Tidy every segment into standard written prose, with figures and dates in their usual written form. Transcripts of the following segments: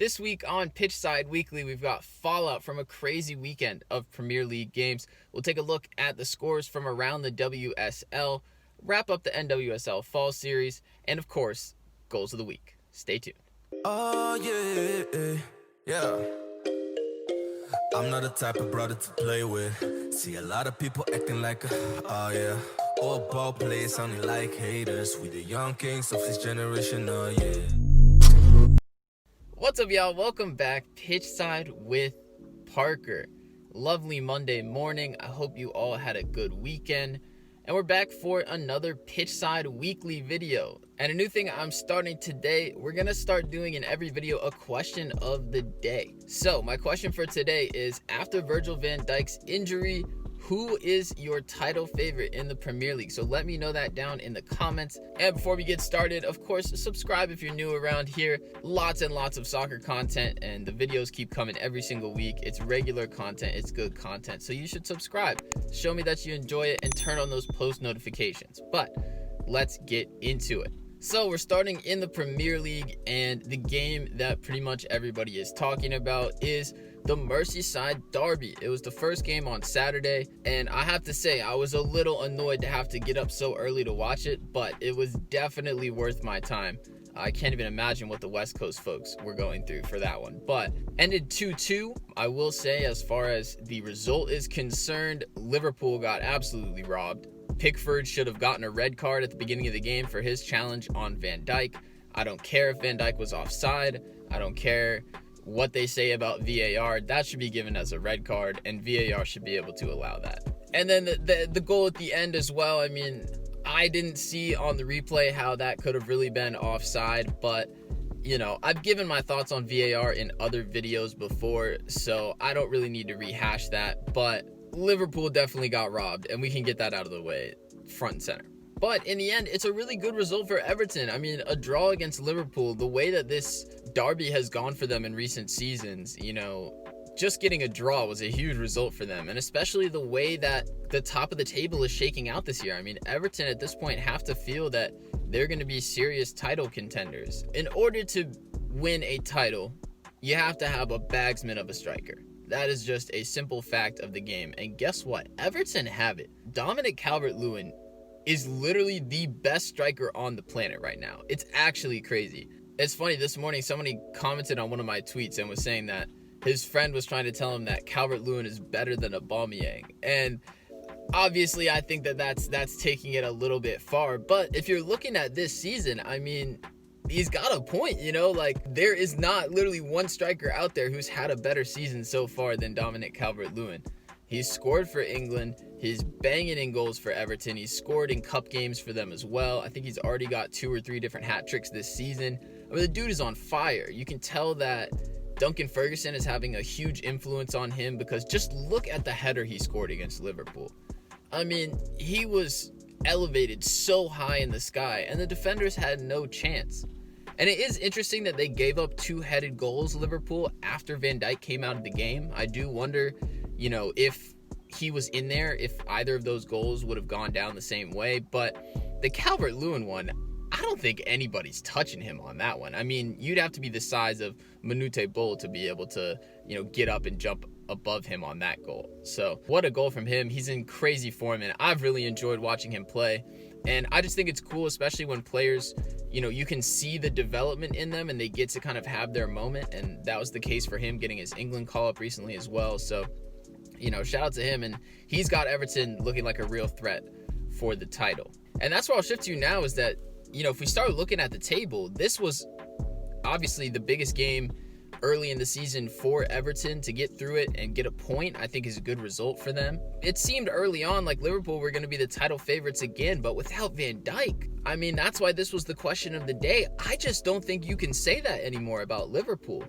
This week on Pitchside Weekly, we've got fallout from a crazy weekend of Premier League games. We'll take a look at the scores from around the WSL, wrap up the NWSL Fall Series, and of course, goals of the week. Stay tuned. Oh, yeah. I'm not the type of brother to play with. See a lot of people acting like all ball players sounding like haters. We the young kings of this generation, What's up, y'all? Welcome back. Pitchside with Parker. Lovely Monday morning. I hope you all had a good weekend. And we're back for another Pitchside Weekly video. And a new thing I'm starting today, we're going to start doing in every video a question of the day. So my question for today is, after Virgil van Dijk's injury, who is your title favorite in the Premier League? So let me know that down in the comments. And before we get started, of course, subscribe if you're new around here. Lots and lots of soccer content, and the videos keep coming every single week. It's regular content, it's good content, so you should subscribe. Show me that you enjoy it and turn on those post notifications. But let's get into it. So we're starting in the Premier League, and the game that pretty much everybody is talking about is the Merseyside Derby. It was the first game on Saturday, and I have to say I was a little annoyed to have to get up so early to watch it, but it was definitely worth my time. I can't even imagine what the West Coast folks were going through for that one. But ended 2-2. I will say, as far as the result is concerned, Liverpool got absolutely robbed. Pickford should have gotten a red card at the beginning of the game for his challenge on Van Dijk. I don't care if Van Dijk was offside. I don't care what they say about VAR. That should be given as a red card, and VAR should be able to allow that. And then the goal at the end as well, I mean, I didn't see on the replay how that could have really been offside, but you know, I've given my thoughts on VAR in other videos before, so I don't really need to rehash that. But Liverpool definitely got robbed, and we can get that out of the way front and center. But in the end, it's a really good result for Everton. I mean, a draw against Liverpool, the way that this derby has gone for them in recent seasons, you know, just getting a draw was a huge result for them. And especially the way that the top of the table is shaking out this year. I mean, Everton at this point have to feel that they're going to be serious title contenders. In order to win a title, you have to have a bagsman of a striker. That is just a simple fact of the game. And guess what? Everton have it. Dominic Calvert Lewin is literally the best striker on the planet right now. It's actually crazy. It's funny, this morning somebody commented on one of my tweets and was saying that his friend was trying to tell him that Calvert Lewin is better than Aubameyang. And obviously I think that that's taking it a little bit far. But if you're looking at this season, I mean, he's got a point, you know, like there is not literally one striker out there who's had a better season so far than Dominic Calvert Lewin. He's scored for England. He's banging in goals for Everton. He's scored in cup games for them as well. I think he's already got 2 or 3 different hat tricks this season. I mean, the dude is on fire. You can tell that Duncan Ferguson is having a huge influence on him, because just look at the header he scored against Liverpool. I mean, he was elevated so high in the sky, and the defenders had no chance. And it is interesting that they gave up 2-headed goals, Liverpool, after Van Dijk came out of the game. I do wonder, you know, if he was in there, if either of those goals would have gone down the same way. But the Calvert-Lewin one, I don't think anybody's touching him on that one. I mean, you'd have to be the size of Manute Bol to be able to, you know, get up and jump above him on that goal. So what a goal from him. He's in crazy form, and I've really enjoyed watching him play. And I just think it's cool, especially when players, you know, you can see the development in them and they get to kind of have their moment. And that was the case for him getting his England call-up recently as well. So, you know, shout out to him. And he's got Everton looking like a real threat for the title. And that's where I'll shift to now, is that, you know, if we start looking at the table, this was obviously the biggest game early in the season for Everton. To get through it and get a point, I think, is a good result for them. It seemed early on like Liverpool were going to be the title favorites again, but without Van Dijk, I mean, that's why this was the question of the day. I just don't think you can say that anymore about Liverpool.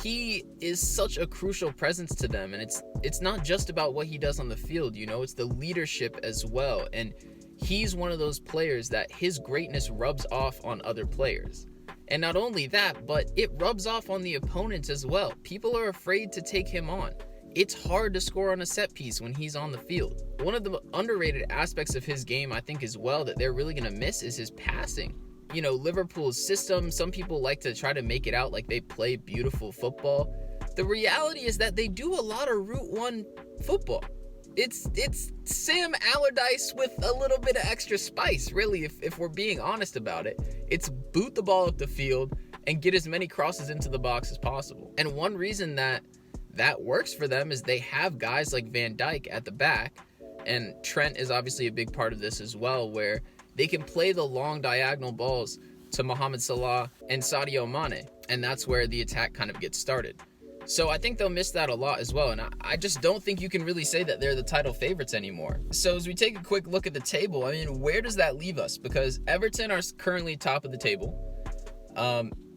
He is such a crucial presence to them, and it's not just about what he does on the field, you know, it's the leadership as well. And he's one of those players that his greatness rubs off on other players. And not only that, but it rubs off on the opponents as well. People are afraid to take him on. It's hard to score on a set piece when he's on the field. One of the underrated aspects of his game, I think, as well, that they're really going to miss is his passing. Liverpool's system, some people like to try to make it out like they play beautiful football. The reality is that they do a lot of Route 1 football. It's Sam Allardyce with a little bit of extra spice, really, if we're being honest about it. It's boot the ball up the field and get as many crosses into the box as possible. And one reason that works for them is they have guys like Van Dijk at the back, and Trent is obviously a big part of this as well, where they can play the long diagonal balls to Mohamed Salah and Sadio Mane, and that's where the attack kind of gets started. So I think they'll miss that a lot as well, and I just don't think you can really say that they're the title favorites anymore. So as we take a quick look at the table, where does that leave us? Because Everton are currently top of the table.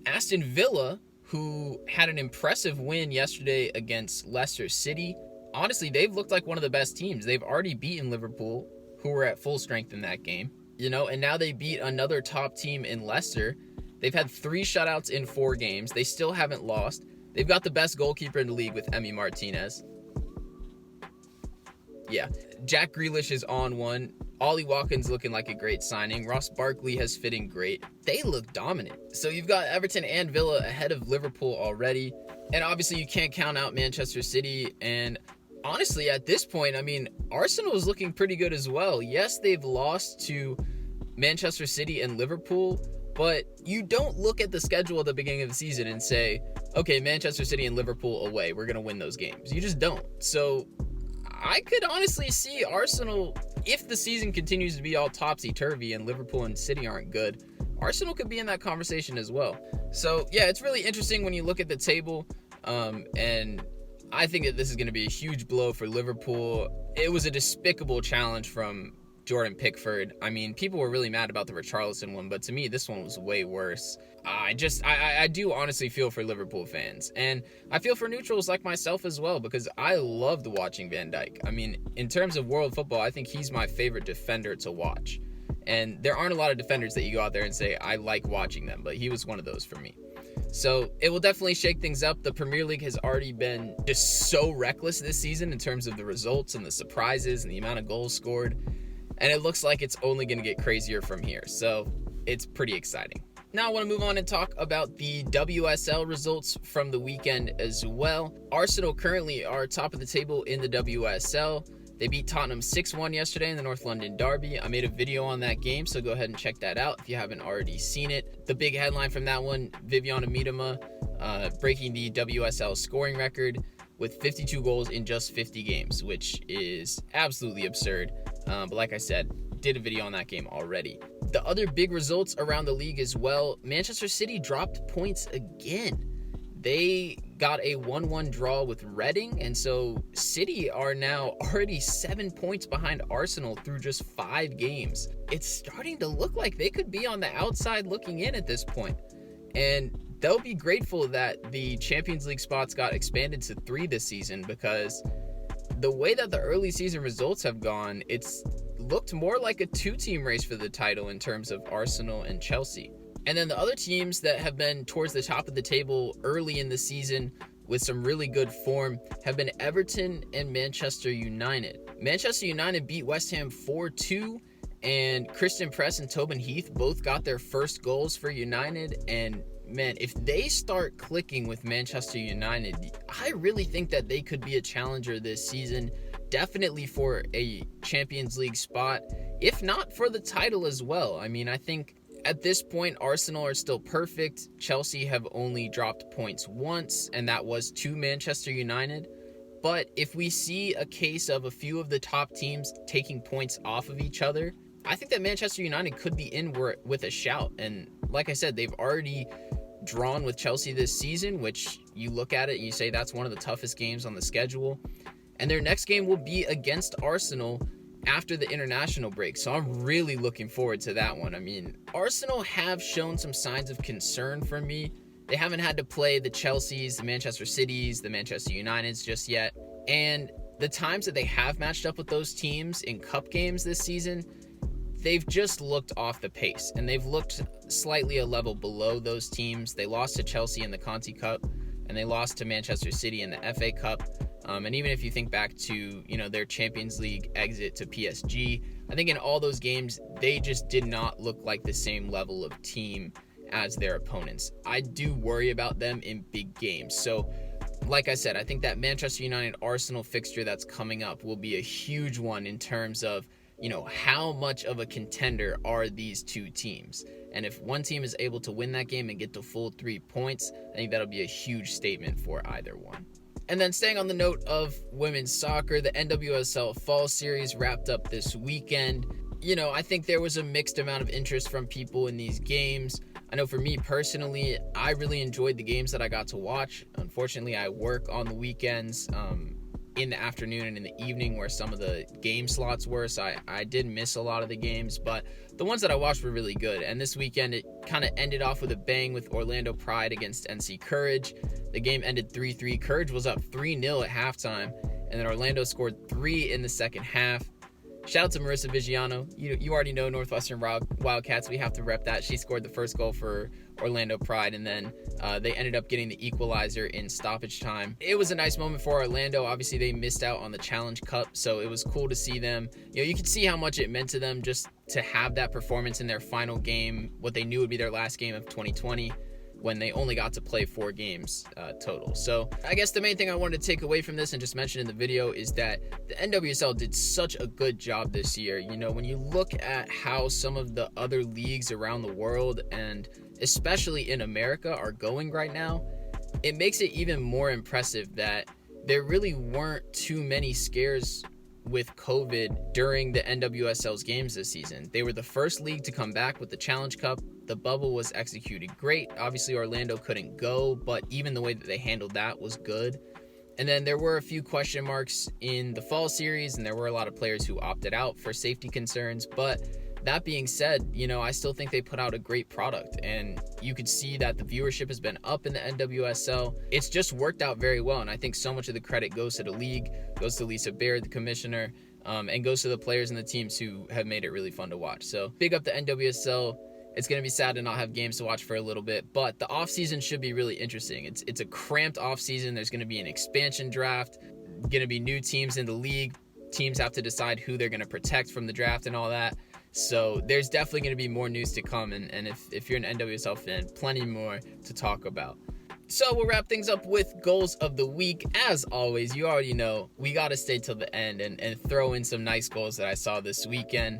Aston Villa, who had an impressive win yesterday against Leicester City, honestly, they've looked like one of the best teams. They've already beaten Liverpool, who were at full strength in that game, and now they beat another top team in Leicester. They've had 3 shutouts in 4 games. They still haven't lost. They've got the best goalkeeper in the league with Emi Martinez. Yeah, Jack Grealish is on one. Ollie Watkins looking like a great signing. Ross Barkley has fit in great. They look dominant. So you've got Everton and Villa ahead of Liverpool already. And obviously you can't count out Manchester City. And honestly, at this point, Arsenal is looking pretty good as well. Yes, they've lost to Manchester City and Liverpool, but you don't look at the schedule at the beginning of the season and say, okay, Manchester City and Liverpool away, we're going to win those games. You just don't. So I could honestly see Arsenal, if the season continues to be all topsy-turvy and Liverpool and City aren't good, Arsenal could be in that conversation as well. So yeah, it's really interesting when you look at the table, and I think that this is going to be a huge blow for Liverpool. It was a despicable challenge from Jordan Pickford. People were really mad about the Richarlison one, but to me, this one was way worse. I do honestly feel for Liverpool fans, and I feel for neutrals like myself as well, because I loved watching Van Dijk. In terms of world football, I think he's my favorite defender to watch, and there aren't a lot of defenders that you go out there and say, I like watching them, but he was one of those for me. So it will definitely shake things up. The Premier League has already been just so reckless this season in terms of the results and the surprises and the amount of goals scored. And it looks like it's only going to get crazier from here. So it's pretty exciting. Now I want to move on and talk about the WSL results from the weekend as well. Arsenal currently are top of the table in the WSL. They beat Tottenham 6-1 yesterday in the North London Derby. I made a video on that game, so go ahead and check that out if you haven't already seen it. The big headline from that one, Viviana Miedema breaking the WSL scoring record with 52 goals in just 50 games, which is absolutely absurd. But like I said, did a video on that game already. The other big results around the league as well, Manchester City dropped points again. They got a 1-1 draw with Reading, and so City are now already 7 points behind Arsenal through just 5 games. It's starting to look like they could be on the outside looking in at this point. And they'll be grateful that the Champions League spots got expanded to 3 this season, because the way that the early season results have gone, it's looked more like a 2-team race for the title in terms of Arsenal and Chelsea. And then the other teams that have been towards the top of the table early in the season with some really good form have been Everton and Manchester United. Manchester United beat West Ham 4-2, and Christen and Tobin Heath both got their first goals for United. And man, if they start clicking with Manchester United, I really think that they could be a challenger this season, definitely for a Champions League spot, if not for the title as well. I think at this point, Arsenal are still perfect. Chelsea have only dropped points once, and that was to Manchester United. But if we see a case of a few of the top teams taking points off of each other, I think that Manchester United could be in with a shout. And like I said, they've already drawn with Chelsea this season, which you look at it and you say that's one of the toughest games on the schedule. And their next game will be against Arsenal after the international break. So I'm really looking forward to that one. Arsenal have shown some signs of concern for me. They haven't had to play the Chelseas, the Manchester Cities, the Manchester Uniteds just yet. And the times that they have matched up with those teams in cup games this season, they've just looked off the pace, and they've looked slightly a level below those teams. They lost to Chelsea in the Conti Cup, and they lost to Manchester City in the FA Cup. And even if you think back to, their Champions League exit to PSG, I think in all those games, they just did not look like the same level of team as their opponents. I do worry about them in big games. So, like I said, I think that Manchester United Arsenal fixture that's coming up will be a huge one in terms of, how much of a contender are these two teams? And if one team is able to win that game and get the full 3 points, I think that'll be a huge statement for either one. And then staying on the note of women's soccer, the NWSL Fall Series wrapped up this weekend. I think there was a mixed amount of interest from people in these games. I know for me personally, I really enjoyed the games that I got to watch. Unfortunately, I work on the weekends in the afternoon and in the evening where some of the game slots were, so I did miss a lot of the games, but the ones that I watched were really good. And this weekend, it kind of ended off with a bang with Orlando Pride against NC Courage. The game ended 3-3. Courage was up 3-0 at halftime, and then Orlando scored 3 in the second half. Shout out to Marissa Vigiano. You already know Northwestern Wildcats. We have to rep that. She scored the first goal for Orlando Pride, and then they ended up getting the equalizer in stoppage time. It was a nice moment for Orlando. Obviously, they missed out on the Challenge Cup, so it was cool to see them. You could see how much it meant to them just to have that performance in their final game, what they knew would be their last game of 2020. When they only got to play 4 games total. So I guess the main thing I wanted to take away from this and just mention in the video is that the NWSL did such a good job this year. When you look at how some of the other leagues around the world and especially in America are going right now, it makes it even more impressive that there really weren't too many scares with COVID during the NWSL's games this season. They were the first league to come back with the Challenge Cup. The bubble was executed great. Obviously, Orlando couldn't go, but even the way that they handled that was good. And then there were a few question marks in the Fall Series, and there were a lot of players who opted out for safety concerns. But that being said, I still think they put out a great product, and you could see that the viewership has been up in the NWSL. It's just worked out very well, and I think so much of the credit goes to the league, goes to Lisa Baird, the commissioner, and goes to the players and the teams who have made it really fun to watch. So big up the NWSL. It's going to be sad to not have games to watch for a little bit, but the offseason should be really interesting. It's a cramped offseason. There's going to be an expansion draft, going to be new teams in the league. Teams have to decide who they're going to protect from the draft and all that. So there's definitely going to be more news to come, and if you're an NWSL fan, plenty more to talk about. So we'll wrap things up with goals of the week. As always, you already know we got to stay till the end and throw in some nice goals that I saw this weekend.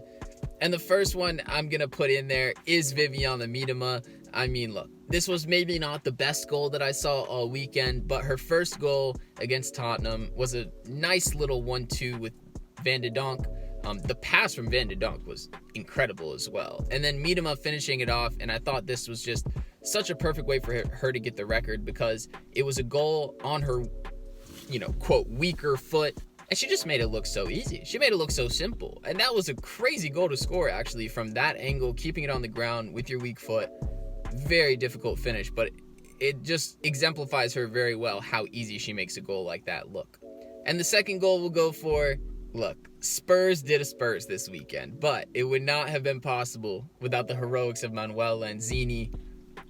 And the first one I'm going to put in there is Viviana Miedema. I mean, look, this was maybe not the best goal that I saw all weekend, but her first goal against Tottenham was a nice little 1-2 with Van de Donk. The pass from Van de Donk was incredible as well. And then Miedema finishing it off, and I thought this was just such a perfect way for her to get the record because it was a goal on her, quote, weaker foot. And she just made it look so easy. She made it look so simple. And that was a crazy goal to score, actually, from that angle, keeping it on the ground with your weak foot. Very difficult finish, but it just exemplifies her very well how easy she makes a goal like that look. And the second goal we'll go for, look, Spurs did a Spurs this weekend, but it would not have been possible without the heroics of Manuel Lanzini.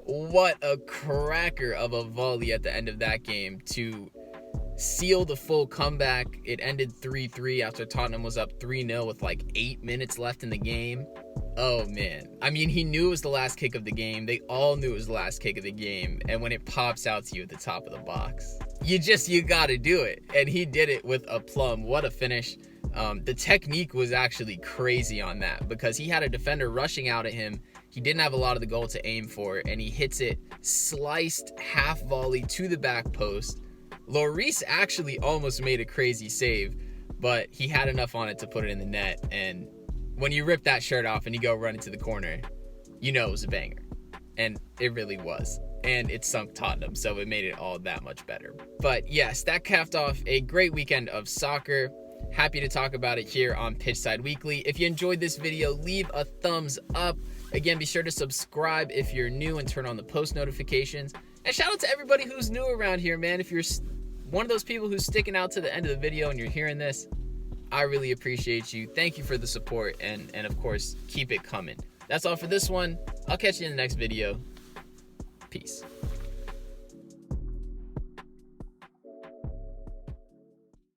What a cracker of a volley at the end of that game to seal the full comeback. It ended 3-3 after Tottenham was up 3-0 with like 8 minutes left in the game. Oh man. I mean, he knew it was the last kick of the game. They all knew it was the last kick of the game. And when it pops out to you at the top of the box, you gotta do it. And he did it with aplomb. What a finish. The technique was actually crazy on that because he had a defender rushing out at him. He didn't have a lot of the goal to aim for, and he hits it sliced half volley to the back post. Lloris actually almost made a crazy save, but he had enough on it to put it in the net. And when you rip that shirt off and you go run into the corner, you know it was a banger. And it really was. And it sunk Tottenham, so it made it all that much better. But yes, that capped off a great weekend of soccer. Happy to talk about it here on Pitchside Weekly. If you enjoyed this video, leave a thumbs up. Again, be sure to subscribe if you're new and turn on the post notifications. And shout out to everybody who's new around here, man. If you're one of those people who's sticking out to the end of the video and you're hearing this, I really appreciate you. Thank you for the support, and of course, keep it coming. That's all for this one. I'll catch you in the next video. Peace.